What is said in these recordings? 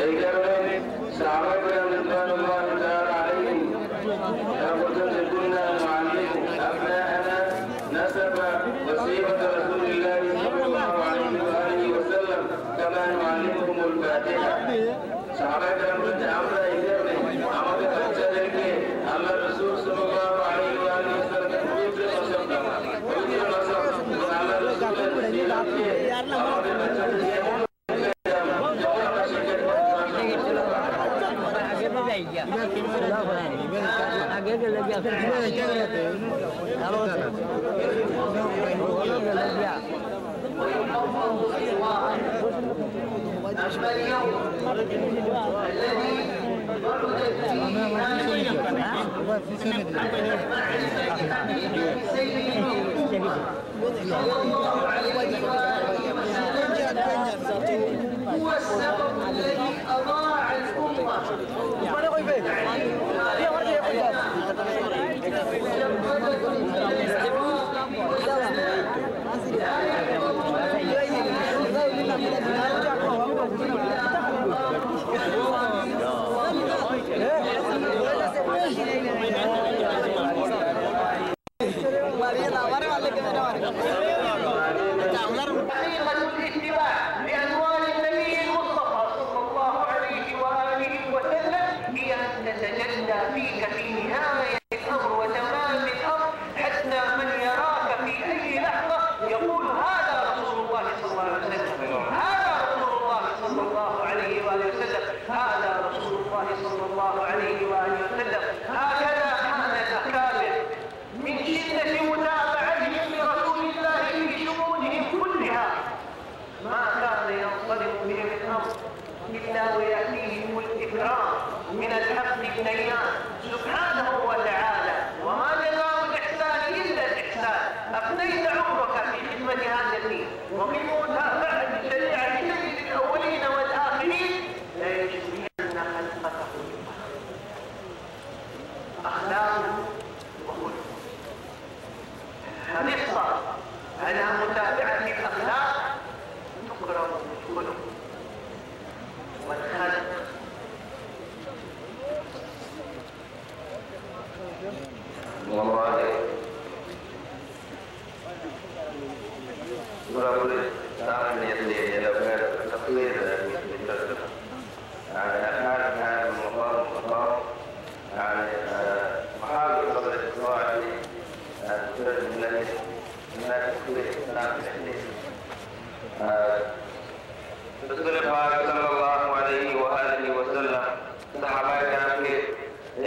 এই কারণে সাহাবায়ে কেরাম রাদিয়াল্লাহু তাআলা আলাইহিম তারা বলতেন যে কুননা নুআল্লিমু আবনাআনা নাসাবা ওয়া সিরাত রাসূলিল্লাহ সাল্লাল্লাহু আলাইহি ওয়া আলিহি ওয়া সাল্লাম কামা নুআল্লিমুহুমুল ফাতিহা। সাহাবায়ে কেরাম বলতেন আমরা এই কারণে আমাদের বাচ্চাদেরকে আল্লাহ রাসূল সাল্লাল্লাহু আলাইহি ওয়া আলিহি ওয়া সাল্লামের পবিত্র নসব আল্লাহ রাসূলের সিরাত দিয়ে আমাদের বাচ্চাদেরকে এমন आगे के लग गया أما اليوم الذي بردت فيه صلى الله عليه وسلم هو السبب الذي أضاع الأمة إلا ويأتيهم الإكرام من الحق الديان سبحانه وتعالى. وما جزاء الإحسان إلا الإحسان. أفنيت عمرك في خدمة هذا الدين وفي متابعة شريعة سيد الأولين والآخرين لا يجزين خلقك أخلاق وخلق. حرص على متابعة الأخلاق تكرم الخلق والخلق. والله ضروري تعمل يدي إلى تقليد يعني هذا المقام يعني محاولة قدر الإطلاع التي لا تقليد رسول পাক সাল্লাল্লাহু আলাইহি ওয়া আলিহি ওয়াসাল্লাম সাহাবায়ে কেরামকে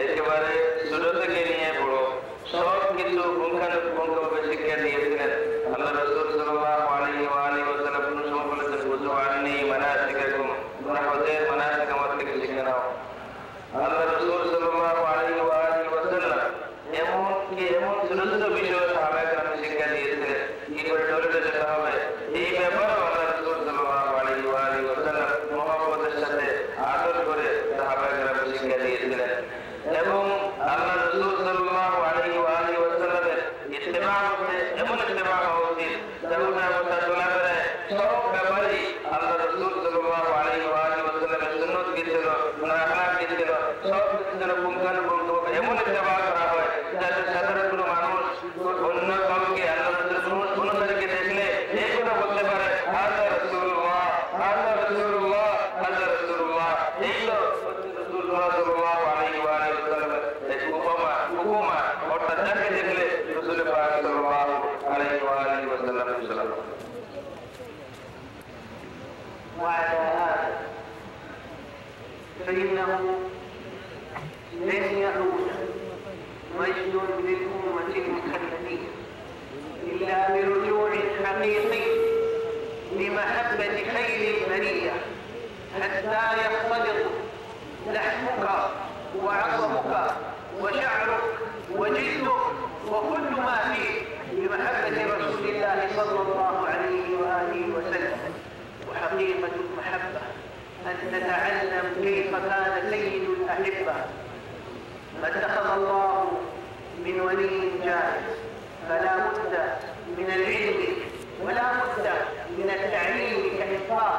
একেবারে ছোট থেকে নিয়ে বড় সব কিছু পুঙ্খানুপুঙ্খভাবে শিক্ষা দিয়েছিলেন। আল্লাহ রাসূল সাল্লাল্লাহু আলাইহি ওয়া আলিহি ওয়াসাল্লাম কোন সময় বলেছেন বুঝু আননি মানাসিকাকুম, তোমরা হজের মানাসিক আমার থেকে শিখে নাও। আল্লাহ রাসূল সাল্লাল্লাহু আলাইহি ওয়া আলিহি ওয়াসাল্লাম এমন ছোট ছোট বিষয় সাহাবায়ে কেরামকে শিক্ষা দিয়েছিলেন, কি করে টয়লেটে যেতে হবে এই ব্যাপারে আল্লাহ রাসূল সাল্লাল্লাহু আলাইহি ওয়া আলিহি ওয়াসাল্লাম মুহাব্বতের সাথে আদর করে সাহাবায়ে কেরামকে শিক্ষা দিয়েছিলেন। এবং আল্লাহ রাসূল সাল্লাল্লাহু আলাইহি ওয়া আলিহি ওয়াসাল্লামের ইত্তেবা করতে এমন ইত্তেবা হওয়া উচিত যেমন আমরা চলাফেরায় সব ব্যাপারেই আল্লাহ রাসূল সাল্লাল্লাহু আলাইহি ওয়া আলিহি ওয়াসাল্লামের সুন্নাত কি ছিল, আখলাক কি ছিল, সব কিছু যেন পুঙ্খানুপুঙ্খভাবে এমন ইত্তেবা করা হয় যাতে সাধারণ কোনো মানুষ অন্য কাউকে আল্লাহ রাসূলের অনুসারীকে দেখলে এই কথা বলতে পারে হাযা রাসূলুল্লাহ, হাযা রাসূলুল্লাহ, হাযা রাসূলুল্লাহ। এই তো রাসূলুল্লাহ সাল্লাল্লাহু আলাইহি ওয়া আলিহি ওয়াসাল্লামের এই উপমা অর্থাৎ যাকে দেখলে রাসূল পাক সাল্লাল্লাহু আলাইহি ওয়া আলিহি ওয়াসাল্লাম সাল্লাল্লাহু وعلى هذا فإنه لن يعود مجد للأمة المخلدين إلا برجوع حقيقي لمحبة خير البرية حتى يختلط لحمك وعصبك وشعرك وجلدك وكل ما فيه بمحبة رسول الله صلى الله عليه وآله وسلم. وحقيقة المحبة أن تتعلم كيف كان سيد الأحبة. ما اتخذ الله من ولي جائز فلا بد من العلم ولا بد من التعليم كإنفاق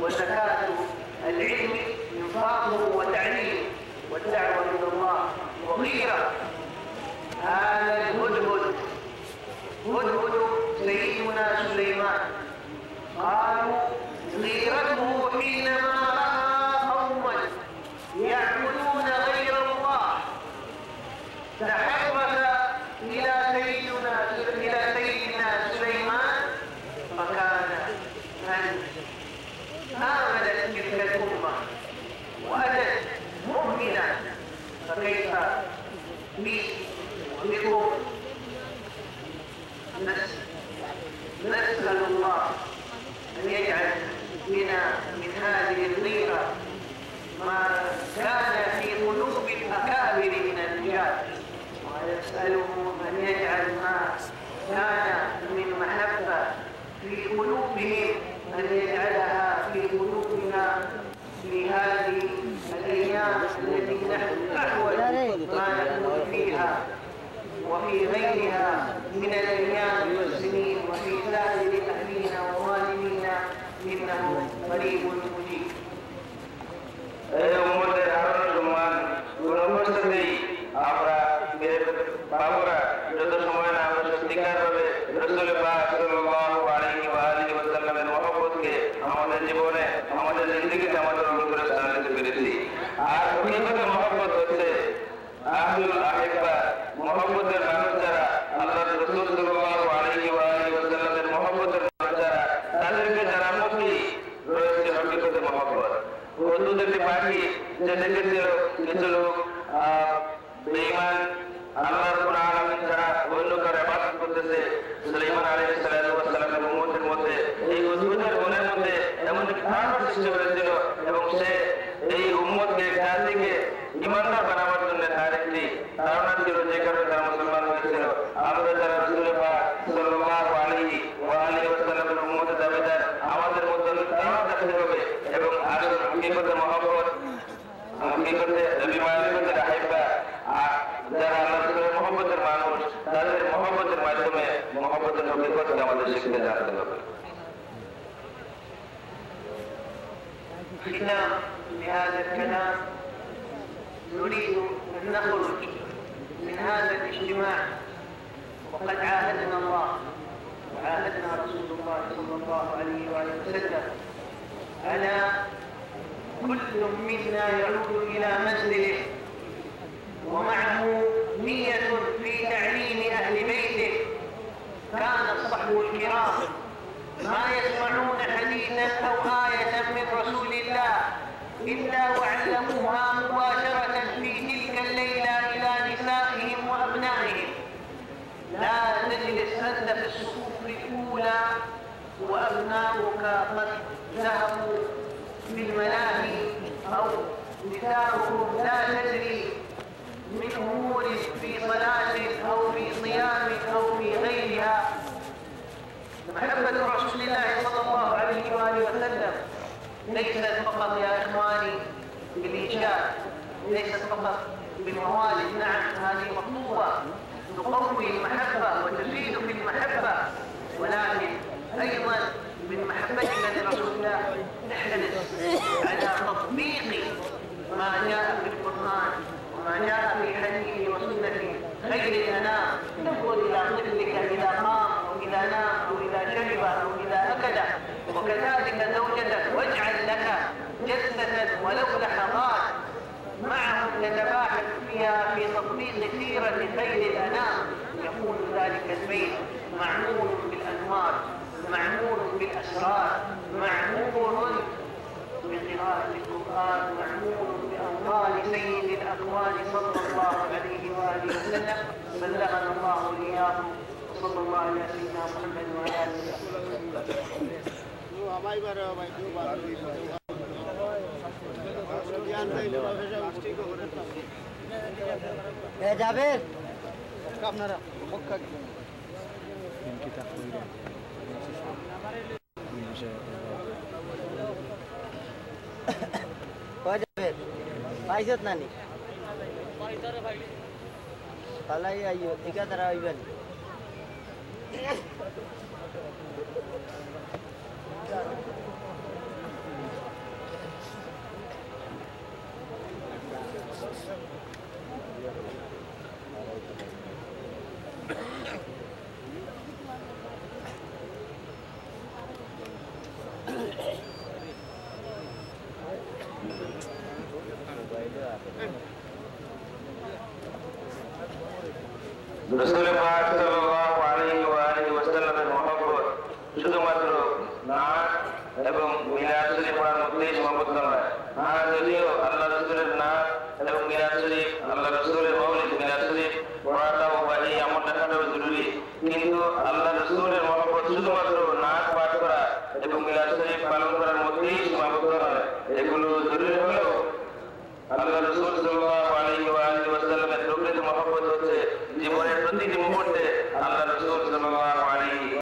وزكاة العلم إنفاقه وتعليمه والدعوة إلى الله وغيره. هذا الهدهد سيدنا سليمان قالوا غيرته حينما رأى قوما يعبدون غير الله تحرك إلى سيدنا سليمان فكان من آمنت تلك الأمة وأتت مؤمنة. فكيف بكم؟ نسأل الله أن يجعل بنا من هذه الغيرة ما كان في قلوب الأكابر من الرجال، ونسأله أن يجعل ما كان من محبة في قلوبهم أن يجعلها في قلوبنا في هذه الأيام التي نحن أحوج ما نكون فيها وفي غيرها من الأيام والسنين وفي سائر أهلنا ووالدينا إنه قريب مجيب. আমরা বাবুরা যত সময় না আমরা সত্যিকারভাবে রাসূল পাক সাল্লাল্লাহু আলাইহি ওয়া আলিহি ওয়াসাল্লামের মহব্বতকে আমাদের জীবনে আমাদের জিন্দেগিতে আমাদের অনুগ্রহে চালাতে পেরেছি। আর হকিকতে মহব্বত হচ্ছে আহলুল আহিব্বা, মহব্বতের মানুষ যারা আল্লাহর রাসূল সাল্লাল্লাহু আলাইহি ওয়া আলিহি ওয়াসাল্লামের মহব্বতের মানুষ যারা, তাদেরকে যারা মুখী রয়েছে হকিকতে মহব্বত। বন্ধুদেরকে পাখি যে দেখেছিল কিছু লোক বেঈমান আল্লাহ রাব্বুল আলামিন ছাড়া অন্য কারো ইবাদত করতেছে, সুলাইমান আলাইহিস সালামের উম্মতের মধ্যে এই উজুদের গুণের মধ্যে এমন একটি ধারণা সৃষ্টি হয়েছিল এবং সে এই উম্মতকে জাতিকে ইমানদার বানাবার জন্য তার একটি ধারণা ছিল, যে কারণে তারা মুসলমান হয়েছিল। আমরা যারা রাসূল পাক সাল্লাল্লাহু আলাইহি ওয়া আলিহি ওয়াসাল্লামের উম্মতের দাবিদার, আমাদের মধ্যে ধারণা থাকতে হবে এবং আসল হকিকতে মহব্বত, হকিকতে বিমানিকতে আহিব্বা, যারা আল্লাহ রাসূলের মহব্বতের মানুষ, তাদের মহব্বতের মাধ্যমে মহব্বতের হকিকতকে আমাদের শিখতে জানতে হবে। ختام لهذا الكلام، نريد أن نخرج من هذا الاجتماع وقد عاهدنا الله وعاهدنا رسول الله صلى الله عليه وآله وسلم على كل منا يعود إلى منزله ومعه نية في تعليم أهل بيته. كان الصحب الكرام ما يسمعون حديثا أو آية من رسول الله إلا وعلموها مباشرة في تلك الليلة إلى نسائهم وأبنائهم. لا تجلس أنت في الصفوف الأولى وأبناؤك قد ذهبوا في الملاهي أو نساؤهم لا تدري من أمور في صلاة أو في صيام أو في غيرها. محبة رسول الله صلى الله عليه وآله وسلم ليست فقط يا إخواني بالإنشاء، ليست فقط بالموالد، نعم هذه مطلوبة تقوي المحبة وتزيد في المحبة، ولكن أيضا من محبتنا لرسول الله نحرص على تطبيق ما جاء في القرآن وما جاء في حديث وسنة خير الأنام. تنظر إلى طفلك إذا قام أو إذا نام أو إذا شرب أو إذا أكل، وكذلك زوجتك، واجعل لك جلسة ولو لحظات معهم تتباحث فيها في تطبيق سيرة خير الأنام. يكون ذلك البيت معمور بالأنوار، معمور بالأسرار، معمور بقراءة القرآن، معمور بأوطان سيد الأكوان صلى الله عليه وآله وسلم. بلغنا الله وإياكم، وصلى الله على سيدنا محمد وعلى آله وسلم. জাবের আপনারা পাইছত নানি পালাই আইও ঠিকা তারা আইবেন রাসূল পাক সাল্লাল্লাহু আলাইহি ওয়া আলিহি ওয়াসাল্লামের মহব্বত শুধুমাত্র নাক এবং মিলাদ শরীফ পড়ার মধ্যেই সীমাবদ্ধ নয়। যদিও আল্লাহ রাসূলের নাক এবং মিলাদ শরীফ, আল্লাহ রাসূলের মওলিদ মিলাদ শরীফ পড়াটাও বা এই আমলটা করাটাও জরুরি, কিন্তু আল্লাহ রাসূলের মহব্বত শুধুমাত্র নাক পাঠ করা এবং মিলাদ শরীফ পালন করার মধ্যেই সীমাবদ্ধ নয়। এগুলো জরুরি হলেও আল্লাহ রাসূল সাল্লাল্লাহু